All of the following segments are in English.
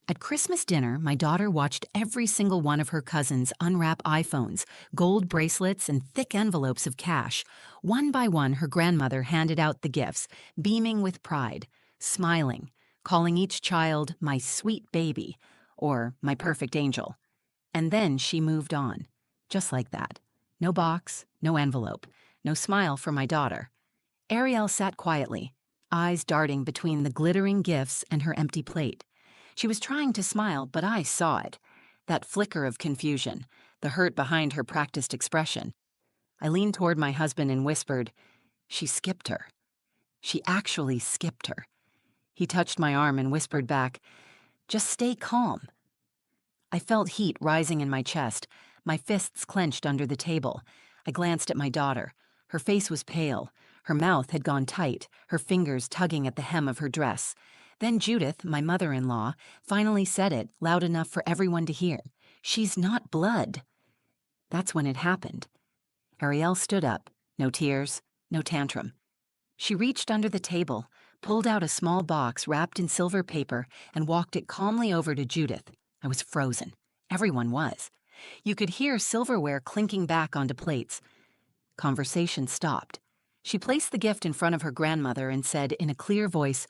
At Christmas dinner, my daughter watched every single one of her cousins unwrap iPhones, gold bracelets, and thick envelopes of cash. One by one, her grandmother handed out the gifts, beaming with pride, smiling, calling each child my sweet baby or my perfect angel. And then she moved on, just like that. No box, no envelope, no smile for my daughter. Ariel sat quietly, eyes darting between the glittering gifts and her empty plate. She was trying to smile, but I saw it. That flicker of confusion, the hurt behind her practiced expression. I leaned toward my husband and whispered, "She skipped her. She actually skipped her." He touched my arm and whispered back, "Just stay calm." I felt heat rising in my chest, my fists clenched under the table. I glanced at my daughter. Her face was pale. Her mouth had gone tight, her fingers tugging at the hem of her dress. Then Judith, my mother-in-law, finally said it, loud enough for everyone to hear. "She's not blood." That's when it happened. Ariel stood up. No tears, no tantrum. She reached under the table, pulled out a small box wrapped in silver paper, and walked it calmly over to Judith. I was frozen. Everyone was. You could hear silverware clinking back onto plates. Conversation stopped. She placed the gift in front of her grandmother and said in a clear voice,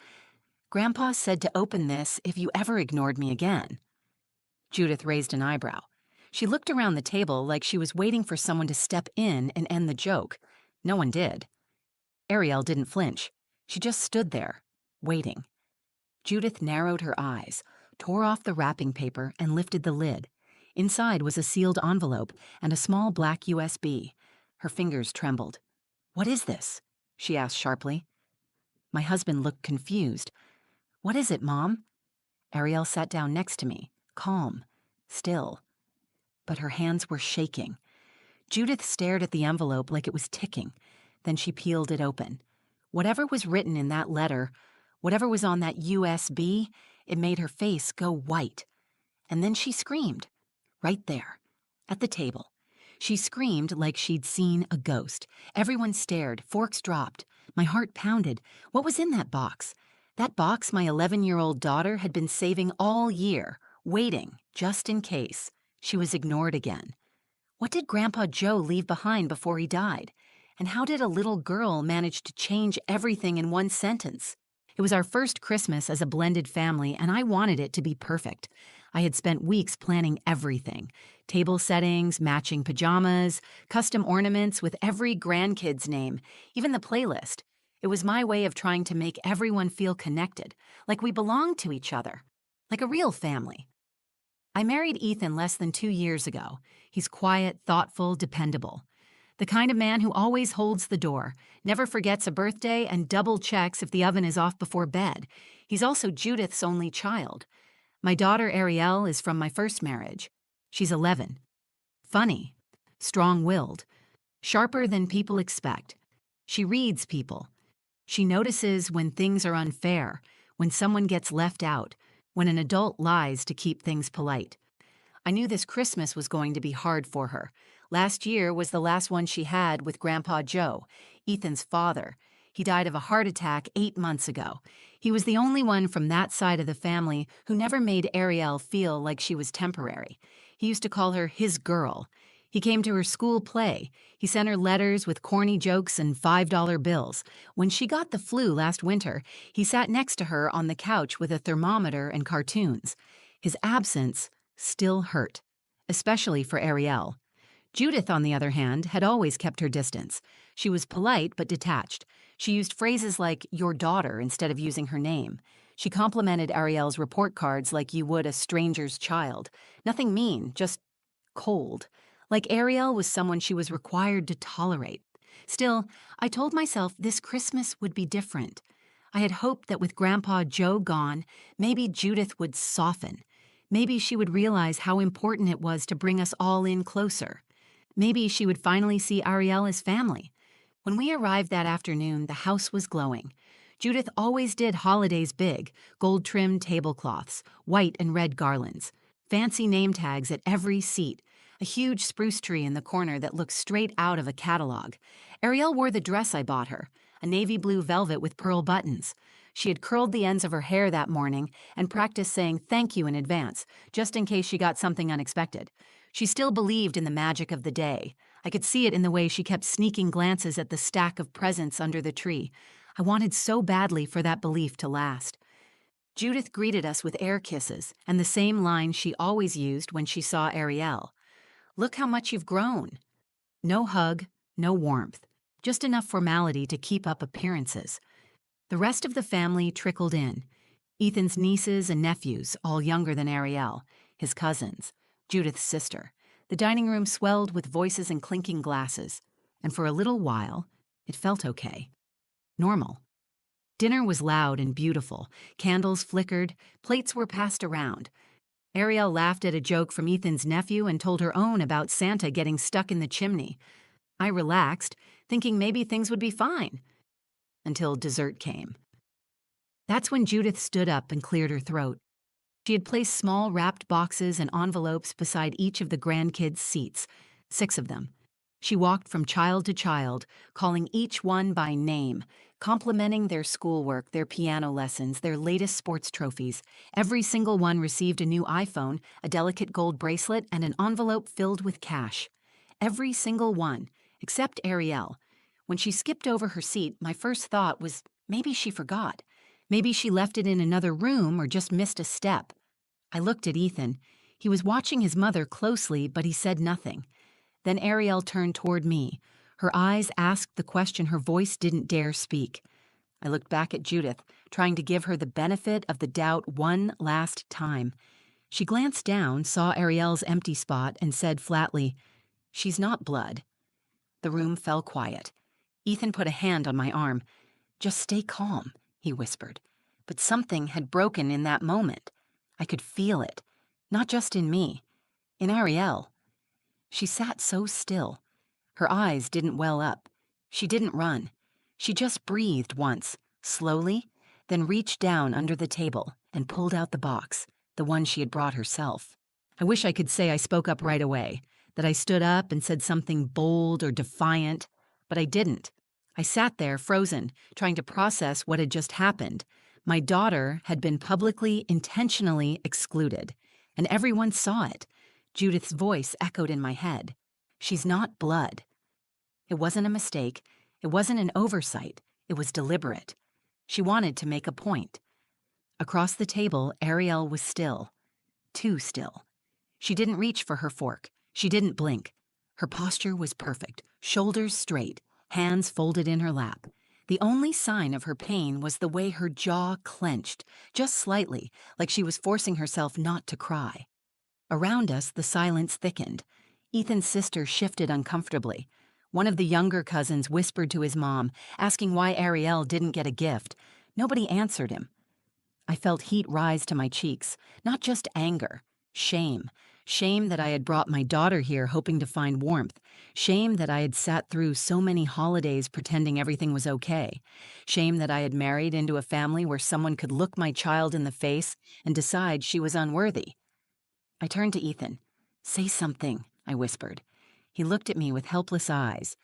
"Grandpa said to open this if you ever ignored me again." Judith raised an eyebrow. She looked around the table like she was waiting for someone to step in and end the joke. No one did. Ariel didn't flinch. She just stood there, waiting. Judith narrowed her eyes, tore off the wrapping paper, and lifted the lid. Inside was a sealed envelope and a small black USB. Her fingers trembled. "What is this?" she asked sharply. My husband looked confused. "What is it, Mom?" Ariel sat down next to me, calm, still. But her hands were shaking. Judith stared at the envelope like it was ticking. Then she peeled it open. Whatever was written in that letter, whatever was on that USB, it made her face go white. And then she screamed. Right there, at the table. She screamed like she'd seen a ghost. Everyone stared, forks dropped. My heart pounded. What was in that box? That box my 11-year-old daughter had been saving all year, waiting, just in case. She was ignored again. What did Grandpa Joe leave behind before he died? And how did a little girl manage to change everything in one sentence? It was our first Christmas as a blended family, and I wanted it to be perfect. I had spent weeks planning everything. Table settings, matching pajamas, custom ornaments with every grandkid's name, even the playlist. It was my way of trying to make everyone feel connected, like we belonged to each other, like a real family. I married Ethan less than 2 years ago. He's quiet, thoughtful, dependable. The kind of man who always holds the door, never forgets a birthday, and double checks if the oven is off before bed. He's also Judith's only child. My daughter Ariel is from my first marriage. She's 11. Funny, strong-willed, sharper than people expect. She reads people. She notices when things are unfair, when someone gets left out, when an adult lies to keep things polite. I knew this Christmas was going to be hard for her. Last year was the last one she had with Grandpa Joe, Ethan's father. He died of a heart attack 8 months ago. He was the only one from that side of the family who never made Ariel feel like she was temporary. He used to call her his girl. He came to her school play. He sent her letters with corny jokes and $5 bills. When she got the flu last winter, he sat next to her on the couch with a thermometer and cartoons. His absence still hurt, especially for Ariel. Judith, on the other hand, had always kept her distance. She was polite but detached. She used phrases like "your daughter" instead of using her name. She complimented Ariel's report cards like you would a stranger's child. Nothing mean, just cold. Like Ariel was someone she was required to tolerate. Still, I told myself this Christmas would be different. I had hoped that with Grandpa Joe gone, maybe Judith would soften. Maybe she would realize how important it was to bring us all in closer. Maybe she would finally see Ariel as family. When we arrived that afternoon, the house was glowing. Judith always did holidays big, gold-trimmed tablecloths, white and red garlands, fancy name tags at every seat, a huge spruce tree in the corner that looked straight out of a catalog. Ariel wore the dress I bought her, a navy blue velvet with pearl buttons. She had curled the ends of her hair that morning and practiced saying thank you in advance, just in case she got something unexpected. She still believed in the magic of the day. I could see it in the way she kept sneaking glances at the stack of presents under the tree. I wanted so badly for that belief to last. Judith greeted us with air kisses and the same line she always used when she saw Ariel. "Look how much you've grown." No hug, no warmth, just enough formality to keep up appearances. The rest of the family trickled in. Ethan's nieces and nephews, all younger than Ariel, his cousins, Judith's sister. The dining room swelled with voices and clinking glasses, and for a little while, it felt okay. Normal. Dinner was loud and beautiful. Candles flickered, plates were passed around. Ariel laughed at a joke from Ethan's nephew and told her own about Santa getting stuck in the chimney. I relaxed, thinking maybe things would be fine. Until dessert came. That's when Judith stood up and cleared her throat. She had placed small wrapped boxes and envelopes beside each of the grandkids' seats, 6 of them. She walked from child to child, calling each one by name, complimenting their schoolwork, their piano lessons, their latest sports trophies. Every single one received a new iPhone, a delicate gold bracelet, and an envelope filled with cash. Every single one, except Ariel. When she skipped over her seat, my first thought was maybe she forgot. Maybe she left it in another room or just missed a step. I looked at Ethan. He was watching his mother closely, but he said nothing. Then Ariel turned toward me. Her eyes asked the question her voice didn't dare speak. I looked back at Judith, trying to give her the benefit of the doubt one last time. She glanced down, saw Ariel's empty spot, and said flatly, "She's not blood." The room fell quiet. Ethan put a hand on my arm. "Just stay calm," he whispered. But something had broken in that moment. I could feel it, not just in me, in Ariel. She sat so still. Her eyes didn't well up. She didn't run. She just breathed once, slowly, then reached down under the table and pulled out the box, the one she had brought herself. I wish I could say I spoke up right away, that I stood up and said something bold or defiant, but I didn't. I sat there, frozen, trying to process what had just happened. My daughter had been publicly, intentionally excluded, and everyone saw it. Judith's voice echoed in my head. "She's not blood." It wasn't a mistake. It wasn't an oversight. It was deliberate. She wanted to make a point. Across the table, Ariel was still. Too still. She didn't reach for her fork. She didn't blink. Her posture was perfect, shoulders straight, hands folded in her lap. The only sign of her pain was the way her jaw clenched, just slightly, like she was forcing herself not to cry. Around us, the silence thickened. Ethan's sister shifted uncomfortably. One of the younger cousins whispered to his mom, asking why Ariel didn't get a gift. Nobody answered him. I felt heat rise to my cheeks, not just anger, shame. Shame that I had brought my daughter here hoping to find warmth. Shame that I had sat through so many holidays pretending everything was okay. Shame that I had married into a family where someone could look my child in the face and decide she was unworthy. I turned to Ethan. "Say something," I whispered. He looked at me with helpless eyes.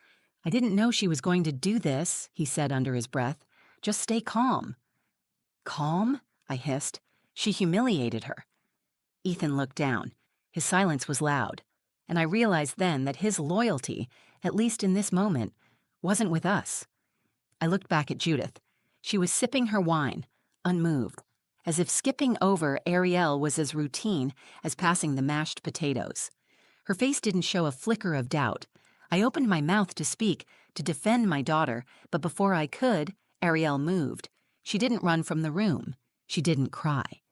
"I didn't know she was going to do this," he said under his breath. "Just stay calm." "Calm?" I hissed. "She humiliated her." Ethan looked down. His silence was loud, and I realized then that his loyalty, at least in this moment, wasn't with us. I looked back at Judith. She was sipping her wine, unmoved, as if skipping over Ariel was as routine as passing the mashed potatoes. Her face didn't show a flicker of doubt. I opened my mouth to speak, to defend my daughter, but before I could, Ariel moved. She didn't run from the room. She didn't cry.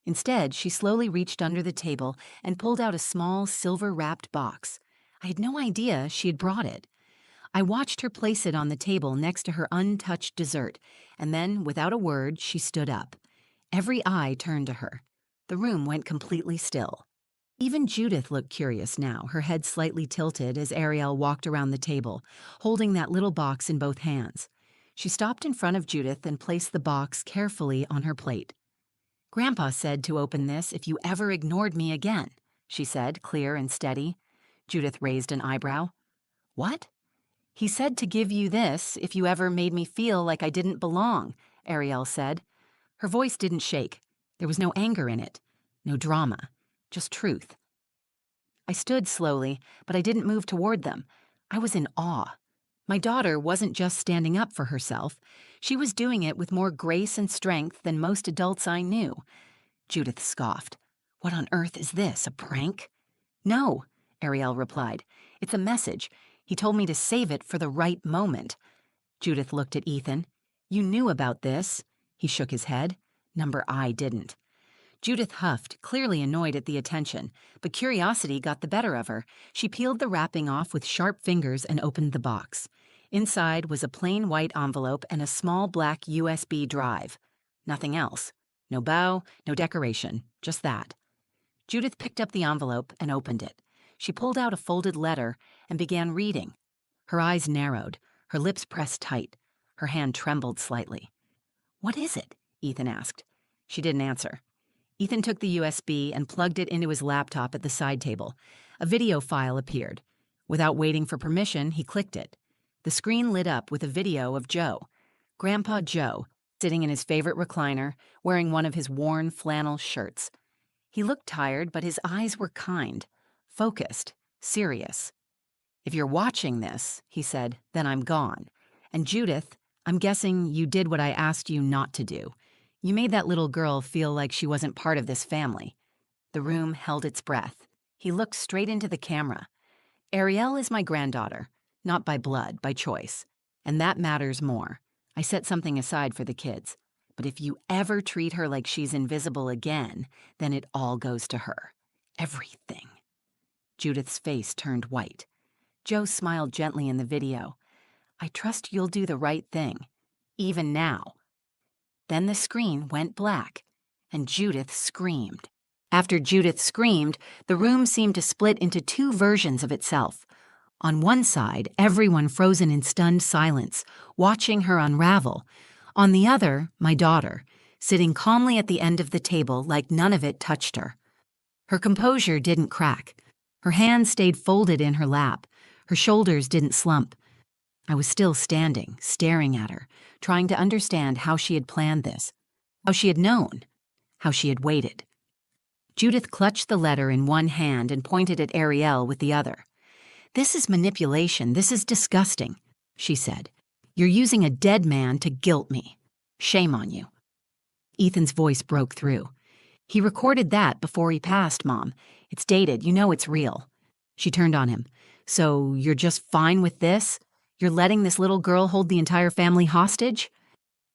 Instead, she slowly reached under the table and pulled out a small silver-wrapped box. I had no idea she had brought it. I watched her place it on the table next to her untouched dessert, and then, without a word, she stood up. Every eye turned to her. The room went completely still. Even Judith looked curious now, her head slightly tilted as Ariel walked around the table, holding that little box in both hands. She stopped in front of Judith and placed the box carefully on her plate. "Grandpa said to open this if you ever ignored me again," she said, clear and steady. Judith raised an eyebrow. "What?" "He said to give you this if you ever made me feel like I didn't belong," Ariel said. Her voice didn't shake. There was no anger in it, no drama, just truth. I stood slowly, but I didn't move toward them. I was in awe. My daughter wasn't just standing up for herself. She was doing it with more grace and strength than most adults I knew. Judith scoffed. "What on earth is this, a prank?" "No," Ariel replied. "It's a message. He told me to save it for the right moment." Judith looked at Ethan. "You knew about this." He shook his head. Number I didn't. Judith huffed, clearly annoyed at the attention, but curiosity got the better of her. She peeled the wrapping off with sharp fingers and opened the box. Inside was a plain white envelope and a small black USB drive. Nothing else. No bow, no decoration, just that. Judith picked up the envelope and opened it. She pulled out a folded letter and began reading. Her eyes narrowed, her lips pressed tight. Her hand trembled slightly. "What is it?" Ethan asked. She didn't answer. Ethan took the USB and plugged it into his laptop at the side table. A video file appeared. Without waiting for permission, he clicked it. The screen lit up with a video of Joe, Grandpa Joe, sitting in his favorite recliner, wearing one of his worn flannel shirts. He looked tired, but his eyes were kind, focused, serious. "If you're watching this," he said, "then I'm gone. And Judith, I'm guessing you did what I asked you not to do. You made that little girl feel like she wasn't part of this family." The room held its breath. He looked straight into the camera. "Ariel is my granddaughter, not by blood, by choice. And that matters more. I set something aside for the kids. But if you ever treat her like she's invisible again, then it all goes to her. Everything." Judith's face turned white. Joe smiled gently in the video. "I trust you'll do the right thing, even now." Then the screen went black, and Judith screamed. After Judith screamed, the room seemed to split into two versions of itself. On one side, everyone frozen in stunned silence, watching her unravel. On the other, my daughter, sitting calmly at the end of the table like none of it touched her. Her composure didn't crack. Her hands stayed folded in her lap. Her shoulders didn't slump. I was still standing, staring at her, trying to understand how she had planned this, how she had known, how she had waited. Judith clutched the letter in one hand and pointed at Ariel with the other. "This is manipulation. This is disgusting," she said. "You're using a dead man to guilt me. Shame on you." Ethan's voice broke through. "He recorded that before he passed, Mom. It's dated. You know it's real." She turned on him. "So you're just fine with this? You're letting this little girl hold the entire family hostage?"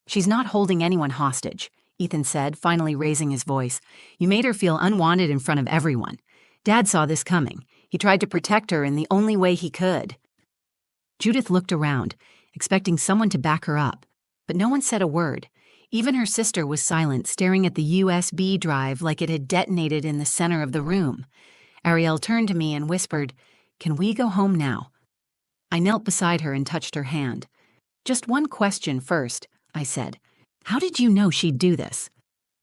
"She's not holding anyone hostage," Ethan said, finally raising his voice. "You made her feel unwanted in front of everyone. Dad saw this coming. He tried to protect her in the only way he could." Judith looked around, expecting someone to back her up, but no one said a word. Even her sister was silent, staring at the USB drive like it had detonated in the center of the room. Ariel turned to me and whispered, "Can we go home now?" I knelt beside her and touched her hand. "Just one question first," I said. "How did you know she'd do this?"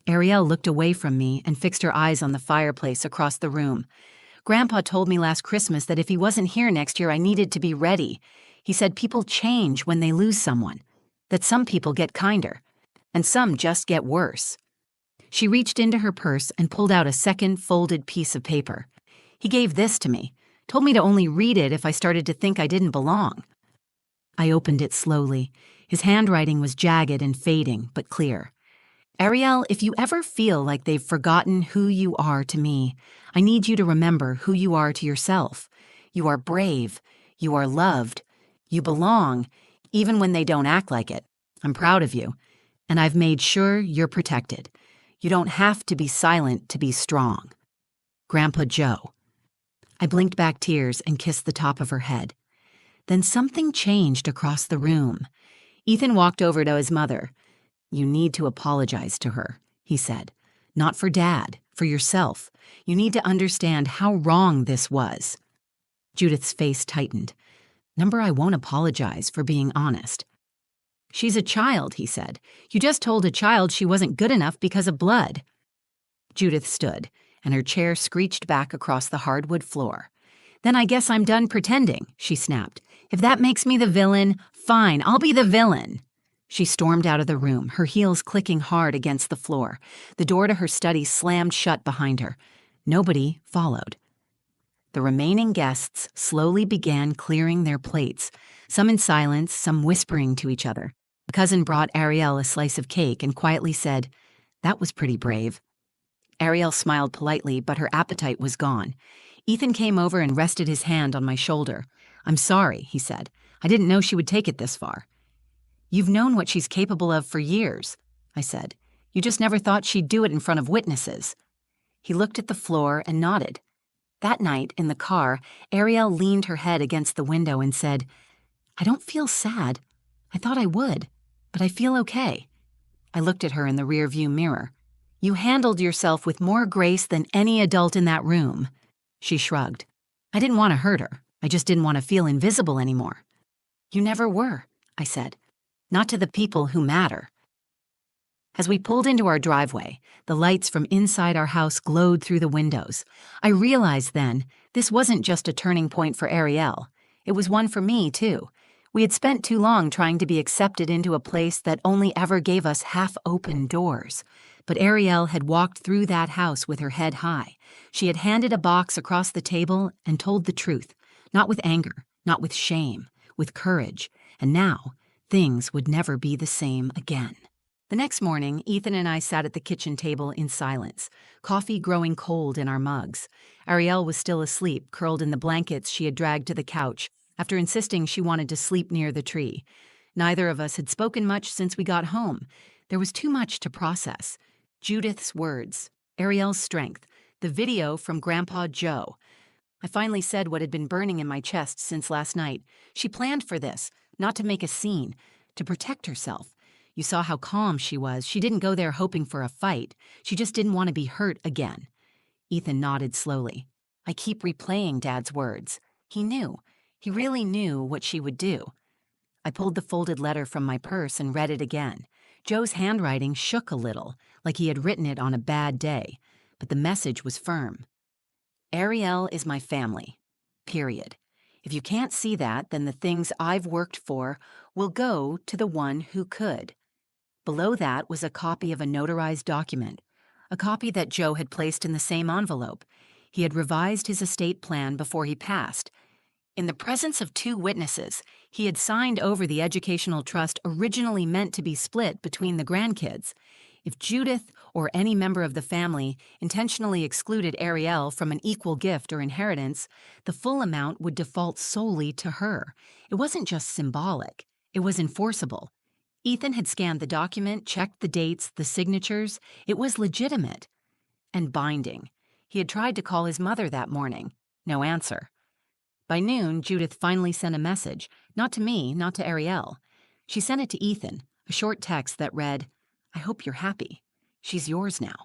Ariel looked away from me and fixed her eyes on the fireplace across the room. "Grandpa told me last Christmas that if he wasn't here next year, I needed to be ready. He said people change when they lose someone, that some people get kinder, and some just get worse." She reached into her purse and pulled out a second folded piece of paper. "He gave this to me. Told me to only read it if I started to think I didn't belong." I opened it slowly. His handwriting was jagged and fading, but clear. "Ariel, if you ever feel like they've forgotten who you are to me, I need you to remember who you are to yourself. You are brave. You are loved. You belong, even when they don't act like it. I'm proud of you, and I've made sure you're protected. You don't have to be silent to be strong. Grandpa Joe." I blinked back tears and kissed the top of her head. Then something changed across the room. Ethan walked over to his mother. "You need to apologize to her," he said. "Not for Dad, for yourself. You need to understand how wrong this was." Judith's face tightened. "Number, I won't apologize for being honest." "She's a child," he said. "You just told a child she wasn't good enough because of blood." Judith stood, and her chair screeched back across the hardwood floor. "Then I guess I'm done pretending," she snapped. "If that makes me the villain, fine, I'll be the villain." She stormed out of the room, her heels clicking hard against the floor. The door to her study slammed shut behind her. Nobody followed. The remaining guests slowly began clearing their plates, some in silence, some whispering to each other. The cousin brought Ariel a slice of cake and quietly said, "That was pretty brave." Ariel smiled politely, but her appetite was gone. Ethan came over and rested his hand on my shoulder. "I'm sorry," he said. "I didn't know she would take it this far." "You've known what she's capable of for years," I said. "You just never thought she'd do it in front of witnesses." He looked at the floor and nodded. That night, in the car, Ariel leaned her head against the window and said, "I don't feel sad. I thought I would, but I feel okay." I looked at her in the rearview mirror. "You handled yourself with more grace than any adult in that room." She shrugged. "I didn't want to hurt her. I just didn't want to feel invisible anymore." "You never were," I said. "Not to the people who matter." As we pulled into our driveway, the lights from inside our house glowed through the windows. I realized then this wasn't just a turning point for Ariel. It was one for me, too. We had spent too long trying to be accepted into a place that only ever gave us half-open doors. But Ariel had walked through that house with her head high. She had handed a box across the table and told the truth, not with anger, not with shame, with courage. And now, things would never be the same again. The next morning, Ethan and I sat at the kitchen table in silence, coffee growing cold in our mugs. Ariel was still asleep, curled in the blankets she had dragged to the couch, after insisting she wanted to sleep near the tree. Neither of us had spoken much since we got home. There was too much to process. Judith's words, Ariel's strength, the video from Grandpa Joe. I finally said what had been burning in my chest since last night. She planned for this, not to make a scene, to protect herself. You saw how calm she was. She didn't go there hoping for a fight. She just didn't want to be hurt again. Ethan nodded slowly. I keep replaying Dad's words. He knew. He really knew what she would do. I pulled the folded letter from my purse and read it again. Joe's handwriting shook a little, like he had written it on a bad day, but the message was firm. Ariel is my family. Period. If you can't see that, then the things I've worked for will go to the one who could. Below that was a copy of a notarized document, a copy that Joe had placed in the same envelope. He had revised his estate plan before he passed. In the presence of 2 witnesses, he had signed over the educational trust originally meant to be split between the grandkids. If Judith or any member of the family intentionally excluded Ariel from an equal gift or inheritance, the full amount would default solely to her. It wasn't just symbolic. It was enforceable. Ethan had scanned the document, checked the dates, the signatures. It was legitimate. And binding. He had tried to call his mother that morning. No answer. By noon, Judith finally sent a message. Not to me, not to Ariel. She sent it to Ethan, a short text that read, "I hope you're happy. She's yours now."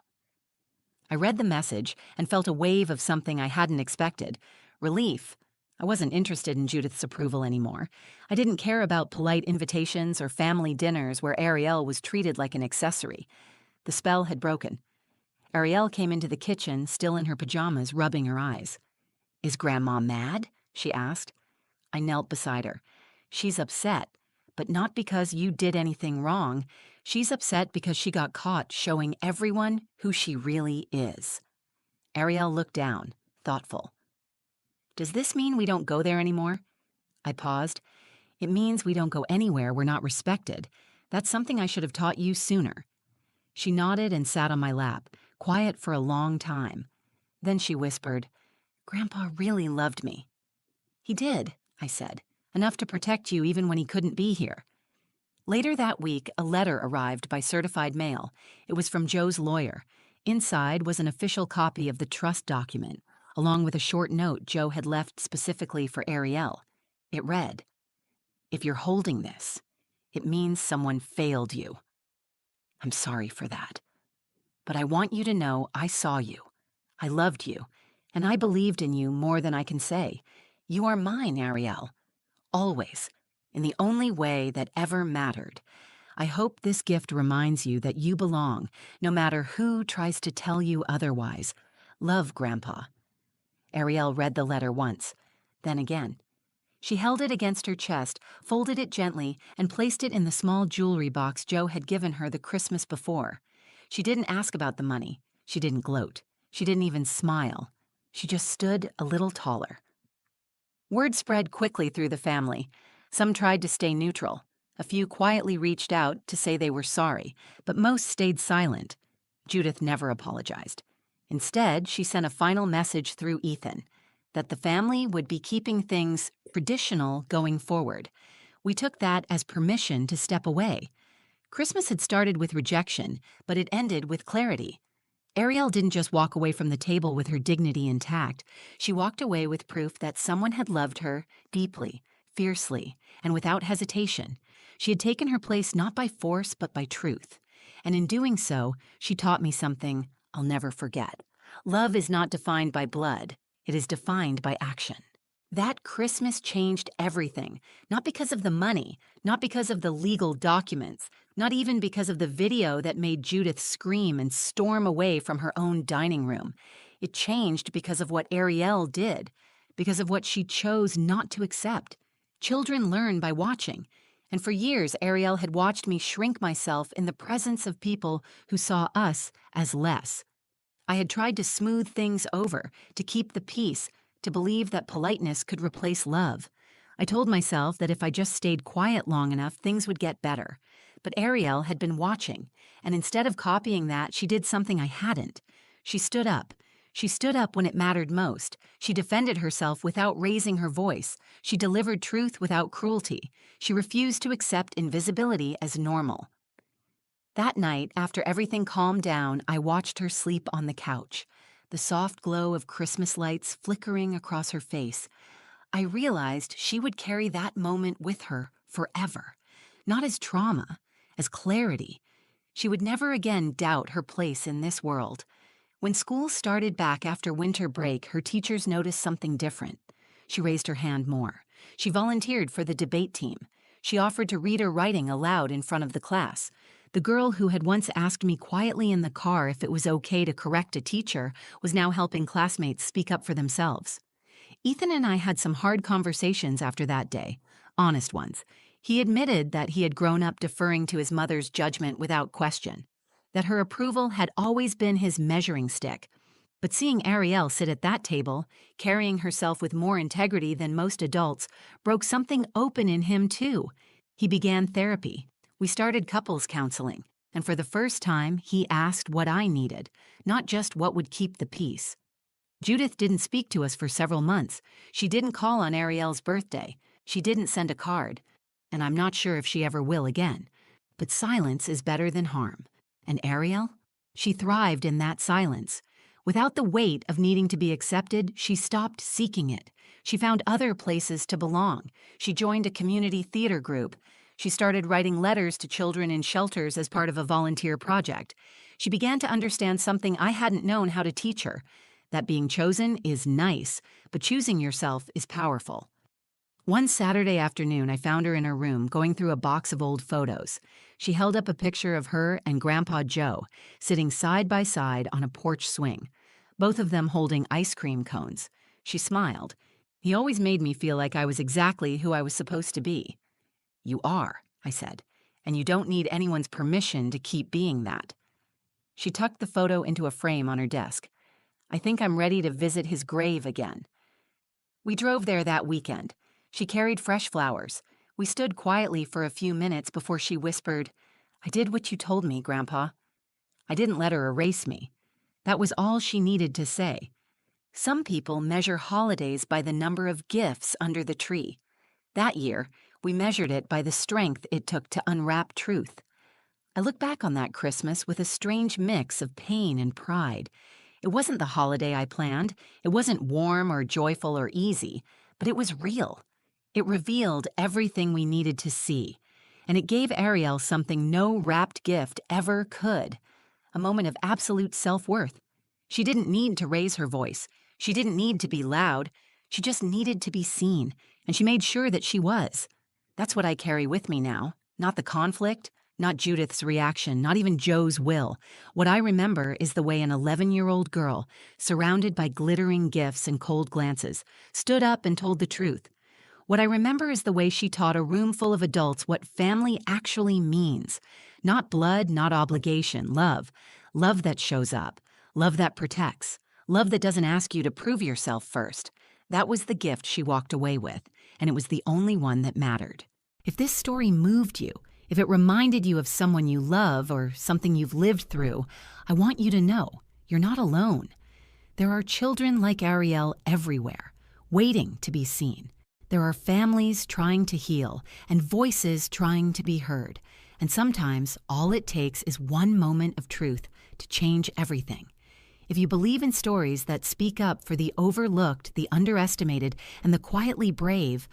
I read the message and felt a wave of something I hadn't expected. Relief. I wasn't interested in Judith's approval anymore. I didn't care about polite invitations or family dinners where Ariel was treated like an accessory. The spell had broken. Ariel came into the kitchen, still in her pajamas, rubbing her eyes. "Is Grandma mad?" she asked. I knelt beside her. "She's upset, but not because you did anything wrong. She's upset because she got caught showing everyone who she really is." Ariel looked down, thoughtful. "Does this mean we don't go there anymore?" I paused. "It means we don't go anywhere we're not respected. That's something I should have taught you sooner." She nodded and sat on my lap, quiet for a long time. Then she whispered, "Grandpa really loved me." "He did," I said, "enough to protect you even when he couldn't be here." Later that week, a letter arrived by certified mail. It was from Joe's lawyer. Inside was an official copy of the trust document, along with a short note Joe had left specifically for Ariel. It read, "If you're holding this, it means someone failed you. I'm sorry for that. But I want you to know I saw you. I loved you, and I believed in you more than I can say. You are mine, Ariel. Always. In the only way that ever mattered. I hope this gift reminds you that you belong, no matter who tries to tell you otherwise. Love, Grandpa." Ariel read the letter once, then again. She held it against her chest, folded it gently, and placed it in the small jewelry box Joe had given her the Christmas before. She didn't ask about the money. She didn't gloat. She didn't even smile. She just stood a little taller. Word spread quickly through the family. Some tried to stay neutral. A few quietly reached out to say they were sorry, but most stayed silent. Judith never apologized. Instead, she sent a final message through Ethan, that the family would be keeping things traditional going forward. We took that as permission to step away. Christmas had started with rejection, but it ended with clarity. Ariel didn't just walk away from the table with her dignity intact. She walked away with proof that someone had loved her deeply, fiercely, and without hesitation. She had taken her place not by force, but by truth. And in doing so, she taught me something I'll never forget. Love is not defined by blood. It is defined by action. That Christmas changed everything, not because of the money, not because of the legal documents, not even because of the video that made Judith scream and storm away from her own dining room. It changed because of what Ariel did, because of what she chose not to accept. Children learn by watching, and for years Ariel had watched me shrink myself in the presence of people who saw us as less. I had tried to smooth things over, to keep the peace, to believe that politeness could replace love. I told myself that if I just stayed quiet long enough, things would get better. But Ariel had been watching, and instead of copying that, she did something I hadn't. She stood up. She stood up when it mattered most. She defended herself without raising her voice. She delivered truth without cruelty. She refused to accept invisibility as normal. That night, after everything calmed down, I watched her sleep on the couch, the soft glow of Christmas lights flickering across her face. I realized she would carry that moment with her forever, not as trauma, as clarity. She would never again doubt her place in this world. When school started back after winter break, her teachers noticed something different. She raised her hand more. She volunteered for the debate team. She offered to read her writing aloud in front of the class. The girl who had once asked me quietly in the car if it was okay to correct a teacher was now helping classmates speak up for themselves. Ethan and I had some hard conversations after that day, honest ones. He admitted that he had grown up deferring to his mother's judgment without question, that her approval had always been his measuring stick. But seeing Ariel sit at that table, carrying herself with more integrity than most adults, broke something open in him too. He began therapy. We started couples counseling, and for the first time, he asked what I needed, not just what would keep the peace. Judith didn't speak to us for several months. She didn't call on Ariel's birthday. She didn't send a card, and I'm not sure if she ever will again. But silence is better than harm. And Ariel? She thrived in that silence. Without the weight of needing to be accepted, she stopped seeking it. She found other places to belong. She joined a community theater group. She started writing letters to children in shelters as part of a volunteer project. She began to understand something I hadn't known how to teach her, that being chosen is nice, but choosing yourself is powerful. One Saturday afternoon, I found her in her room going through a box of old photos. She held up a picture of her and Grandpa Joe, sitting side by side on a porch swing, both of them holding ice cream cones. She smiled. He always made me feel like I was exactly who I was supposed to be. You are, I said, and you don't need anyone's permission to keep being that. She tucked the photo into a frame on her desk. I think I'm ready to visit his grave again. We drove there that weekend. She carried fresh flowers. We stood quietly for a few minutes before she whispered, "I did what you told me, Grandpa." I didn't let her erase me. That was all she needed to say. Some people measure holidays by the number of gifts under the tree. That year, we measured it by the strength it took to unwrap truth. I look back on that Christmas with a strange mix of pain and pride. It wasn't the holiday I planned. It wasn't warm or joyful or easy, but it was real. It revealed everything we needed to see, and it gave Ariel something no wrapped gift ever could, a moment of absolute self-worth. She didn't need to raise her voice. She didn't need to be loud. She just needed to be seen, and she made sure that she was. That's what I carry with me now, not the conflict, not Judith's reaction, not even Joe's will. What I remember is the way an 11-year-old girl, surrounded by glittering gifts and cold glances, stood up and told the truth. What I remember is the way she taught a room full of adults what family actually means. Not blood, not obligation, love. Love that shows up. Love that protects. Love that doesn't ask you to prove yourself first. That was the gift she walked away with, and it was the only one that mattered. If this story moved you, if it reminded you of someone you love or something you've lived through, I want you to know you're not alone. There are children like Ariel everywhere, waiting to be seen. There are families trying to heal and voices trying to be heard. And sometimes all it takes is one moment of truth to change everything. If you believe in stories that speak up for the overlooked, the underestimated, and the quietly brave,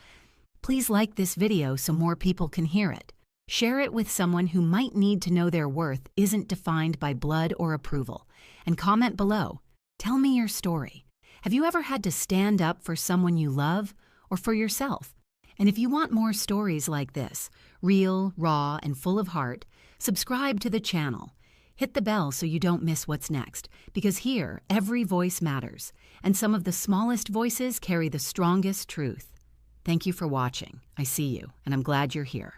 please like this video so more people can hear it. Share it with someone who might need to know their worth isn't defined by blood or approval. And comment below. Tell me your story. Have you ever had to stand up for someone you love or for yourself? And if you want more stories like this, real, raw, and full of heart, subscribe to the channel. Hit the bell so you don't miss what's next, because here, every voice matters, and some of the smallest voices carry the strongest truth. Thank you for watching. I see you, and I'm glad you're here.